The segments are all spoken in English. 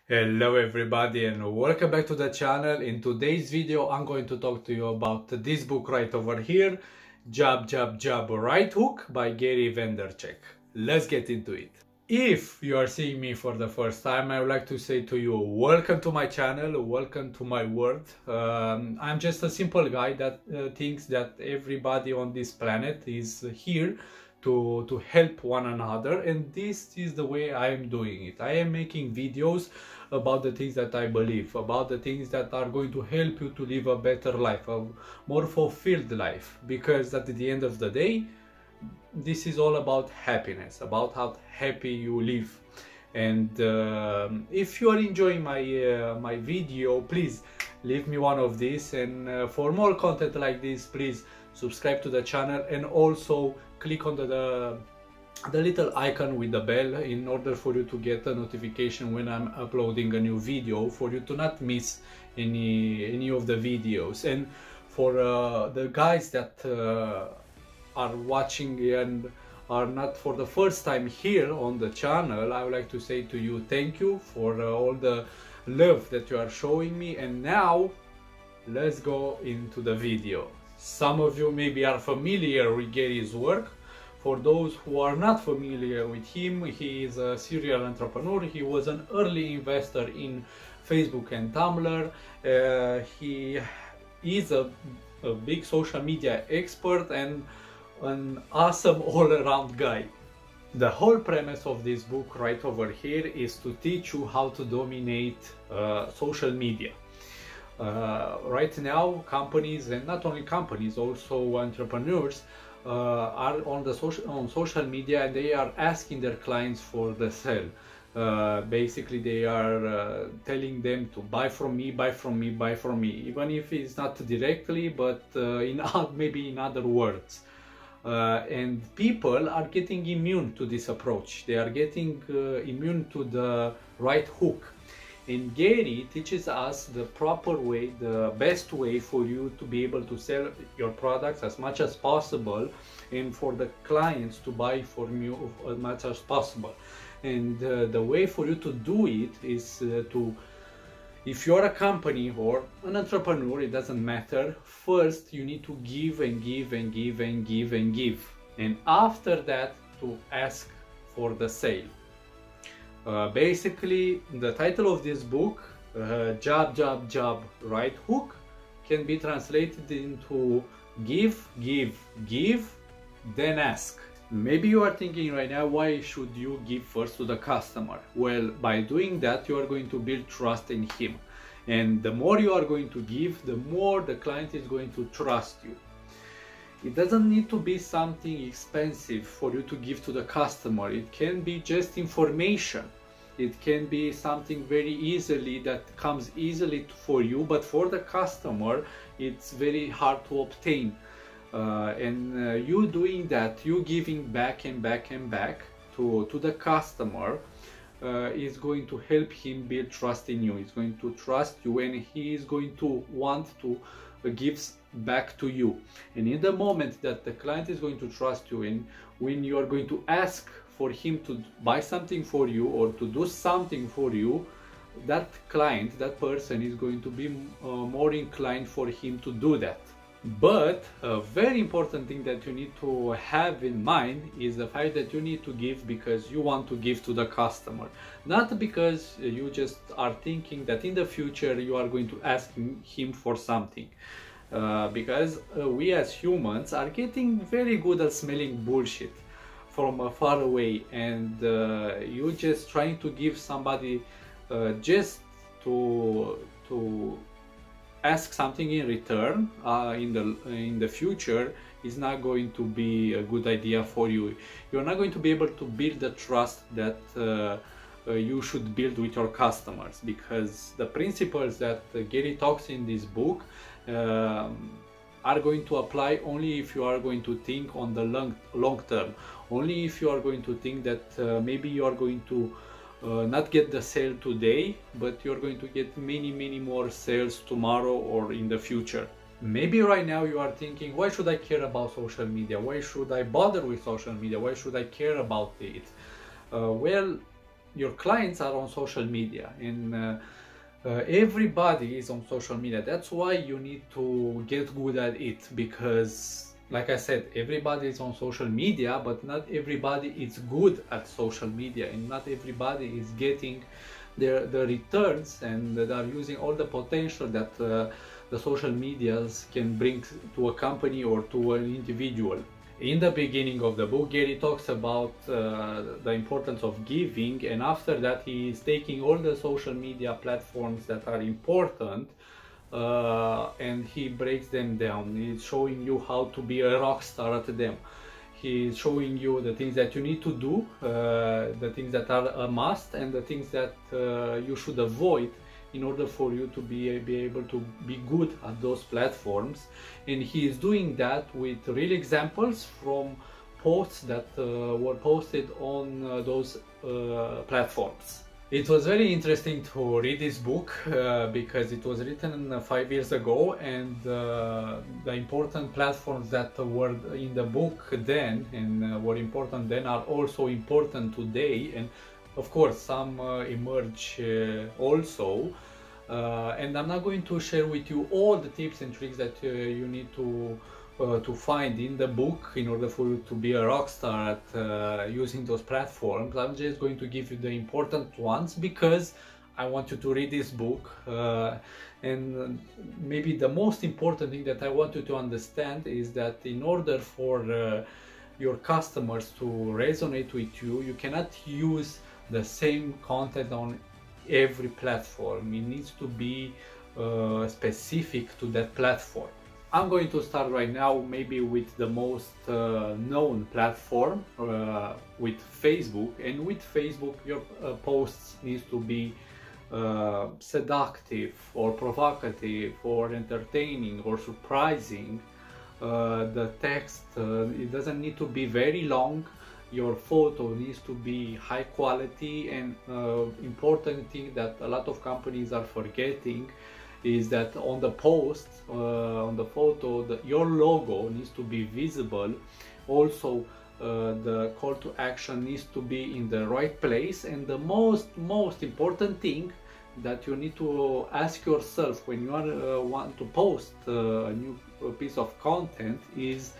Hello everybody and welcome back to the channel. In today's video I'm going to talk to you about this book right over here, Jab Jab Jab Right Hook by Gary Vaynerchuk. Let's get into it. If you are seeing me for the first time, I would like to say to you, welcome to my channel, welcome to my world. I'm just a simple guy that thinks that everybody on this planet is here to help one another, and this is the way I am doing it. I am making videos about the things that I believe, about the things that are going to help you to live a better life, a more fulfilled life, because at the end of the day, this is all about happiness, about how happy you live. And if you are enjoying my video, please leave me one of these, and for more content like this, please subscribe to the channel and also click on the little icon with the bell in order for you to get a notification when I'm uploading a new video, for you to not miss any of the videos. And for the guys that are watching and are not for the first time here on the channel, I would like to say to you thank you for all the love that you are showing me. And now let's go into the video. Some of you maybe are familiar with Gary's work. For those who are not familiar with him, he is a serial entrepreneur. He was an early investor in Facebook and Tumblr. He is a big social media expert and an awesome all-around guy. The whole premise of this book right over here is to teach you how to dominate social media. Right now, companies, and not only companies, also entrepreneurs are on social media, and they are asking their clients for the sale. Basically, they are telling them to buy from me, buy from me, buy from me, even if it's not directly, but maybe in other words. And people are getting immune to this approach. They are getting immune to the right hook. And Gary teaches us the proper way, the best way for you to be able to sell your products as much as possible, and for the clients to buy from you as much as possible. And the way for you to do it is if you're a company or an entrepreneur, it doesn't matter. First, you need to give and give and give and give and give. And after that, to ask for the sale. Basically, the title of this book, Jab Jab Jab Right Hook, can be translated into give, give, give, then ask. Maybe you are thinking right now, why should you give first to the customer? Well, by doing that, you are going to build trust in him. And the more you are going to give, the more the client is going to trust you. It doesn't need to be something expensive for you to give to the customer. It can be just information. It can be something very easily that comes easily for you, but for the customer, it's very hard to obtain. You doing that, you giving back and back and back to the customer, is going to help him build trust in you. He's going to trust you, and he is going to want to give back to you. And in the moment that the client is going to trust you, and when you are going to ask for him to buy something for you or to do something for you, that client, that person is going to be more inclined for him to do that. But a very important thing that you need to have in mind is the fact that you need to give because you want to give to the customer, not because you just are thinking that in the future you are going to ask him for something. Because we as humans are getting very good at smelling bullshit from far away, and you just trying to give somebody just to ask something in return in the future is not going to be a good idea for you. You're not going to be able to build the trust that you should build with your customers, because the principles that Gary talks in this book are going to apply only if you are going to think on the long term, only if you are going to think that maybe you are going to not get the sale today, but you're going to get many more sales tomorrow or in the future. Maybe right now you are thinking, why should I care about social media? Why should I bother with social media? Why should I care about it? Well, your clients are on social media, and everybody is on social media. That's why you need to get good at it, because like I said, everybody is on social media, but not everybody is good at social media, and not everybody is getting the returns, and they are using all the potential that the social medias can bring to a company or to an individual. In the beginning of the book, Gary talks about the importance of giving, and after that he is taking all the social media platforms that are important and he breaks them down. He's showing you how to be a rock star at them. He's showing you the things that you need to do, the things that are a must, and the things that you should avoid in order for you to be able to be good at those platforms. And he is doing that with real examples from posts that were posted on those platforms. It was very interesting to read this book because it was written 5 years ago, and the important platforms that were in the book then and were important then are also important today, and of course some emerge also. And I'm not going to share with you all the tips and tricks that you need to find in the book in order for you to be a rock star at using those platforms. I'm just going to give you the important ones because I want you to read this book, and maybe the most important thing that I want you to understand is that in order for your customers to resonate with you, you cannot use the same content on every platform. It needs to be specific to that platform. I'm going to start right now maybe with the most known platform, with Facebook. And with Facebook, your posts needs to be seductive or provocative or entertaining or surprising. The text, it doesn't need to be very long. Your photo needs to be high quality, and important thing that a lot of companies are forgetting is that on the post, on the photo, your logo needs to be visible. Also, the call to action needs to be in the right place, and the most important thing that you need to ask yourself when you are want to post a new piece of content is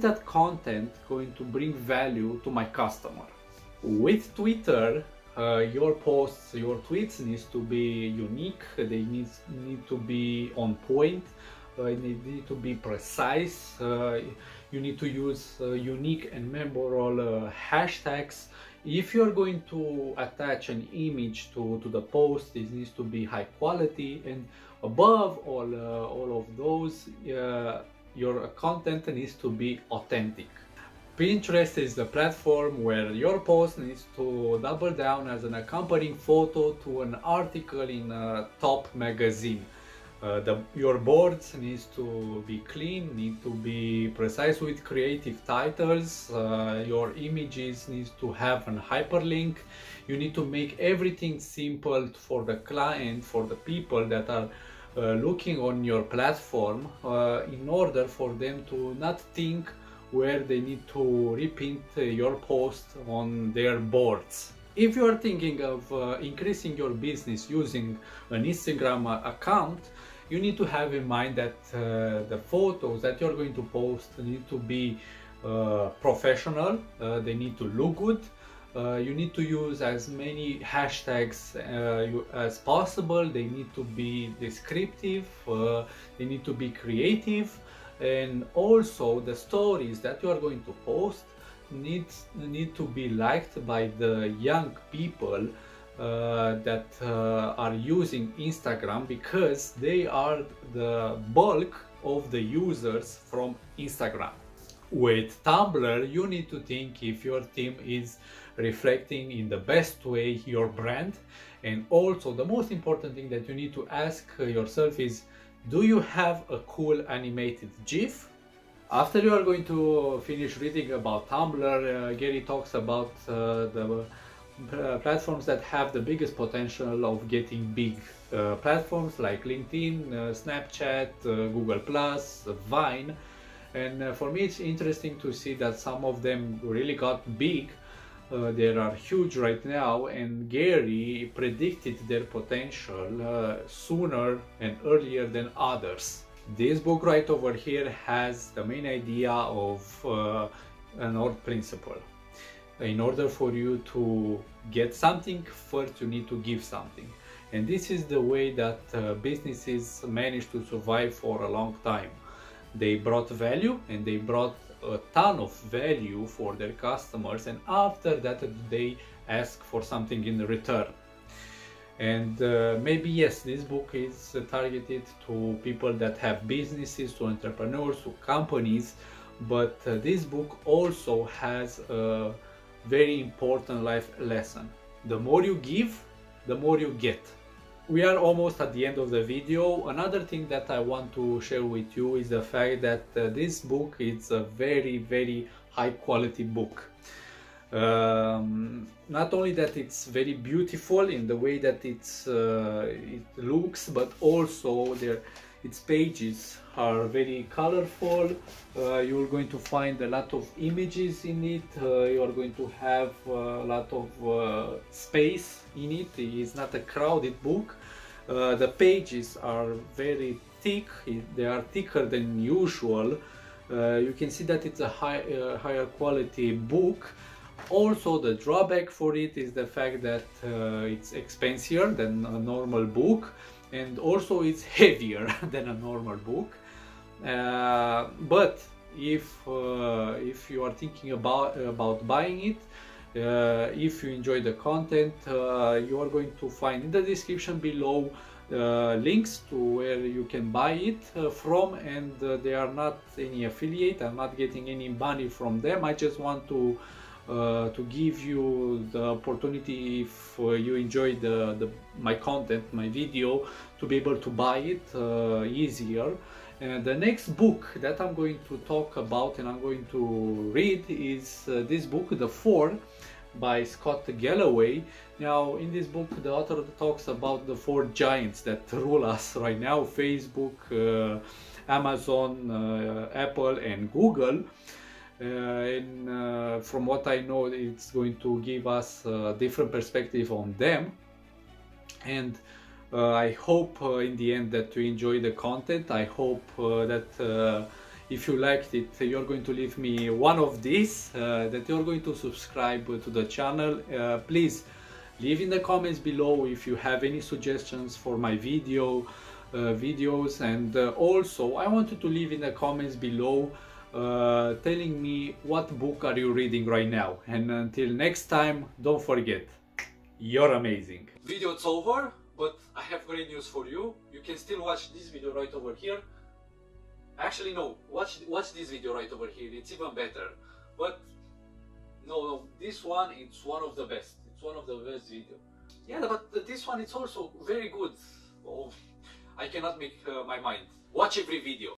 that content going to bring value to my customer? With Twitter, your posts, your tweets needs to be unique. They need to be on point. They need to be precise. You need to use unique and memorable hashtags. If you're going to attach an image to the post, it needs to be high quality, and above all of those, your content needs to be authentic. Pinterest is the platform where your post needs to double down as an accompanying photo to an article in a top magazine. Your boards needs to be clean, need to be precise with creative titles. Your images needs to have an hyperlink. You need to make everything simple for the client, for the people that are looking on your platform, in order for them to not think where they need to reprint your post on their boards. If you are thinking of increasing your business using an Instagram account, you need to have in mind that the photos that you're going to post need to be professional, they need to look good. You need to use as many hashtags as possible. They need to be descriptive, they need to be creative, and also the stories that you are going to post need to be liked by the young people that are using Instagram, because they are the bulk of the users from Instagram. With Tumblr, you need to think if your theme is reflecting in the best way your brand, and also the most important thing that you need to ask yourself is, do you have a cool animated GIF? After you are going to finish reading about Tumblr, Gary talks about the platforms that have the biggest potential of getting big. Platforms like LinkedIn, Snapchat, Google+, Vine. And for me it's interesting to see that some of them really got big, They are huge right now, and Gary predicted their potential sooner and earlier than others. This book right over here has the main idea of an old principle. In order for you to get something, first you need to give something. And this is the way that businesses manage to survive for a long time. They brought value, and they brought a ton of value for their customers, and after that they ask for something in return. And maybe yes, this book is targeted to people that have businesses, to entrepreneurs, to companies, but this book also has a very important life lesson. The more you give, the more you get. We are almost at the end of the video. Another thing that I want to share with you is the fact that this book is a very high quality book. Not only that it's very beautiful in the way that it looks, but also its pages are very colorful. You're going to find a lot of images in it. You are going to have a lot of space in it. It's not a crowded book. The pages are very thick. They are thicker than usual. You can see that it's a higher quality book. Also, the drawback for it is the fact that it's expensive than a normal book, and also it's heavier than a normal book. But if you are thinking about buying it, if you enjoy the content, you are going to find in the description below links to where you can buy it from, and they are not any affiliate. I'm not getting any money from them. I just want to give you the opportunity, if you enjoy my content, my video, to be able to buy it easier. And the next book that I'm going to talk about and I'm going to read is this book, The Four, by Scott Galloway. Now, in this book, the author talks about the four giants that rule us right now: Facebook, Amazon, Apple, and Google. From what I know, it's going to give us a different perspective on them, and I hope in the end that you enjoy the content. I hope that if you liked it, you're going to leave me one of these, that you're going to subscribe to the channel. Please leave in the comments below if you have any suggestions for my videos, and also I want you to leave in the comments below telling me what book are you reading right now. And until next time, don't forget, you're amazing. Video's over, but I have great news for you. You can still watch this video right over here. Actually, no, watch this video right over here. It's even better. But no, this one, it's one of the best. It's one of the best video. Yeah, but this one, it's also very good. Oh, I cannot make my mind. Watch every video.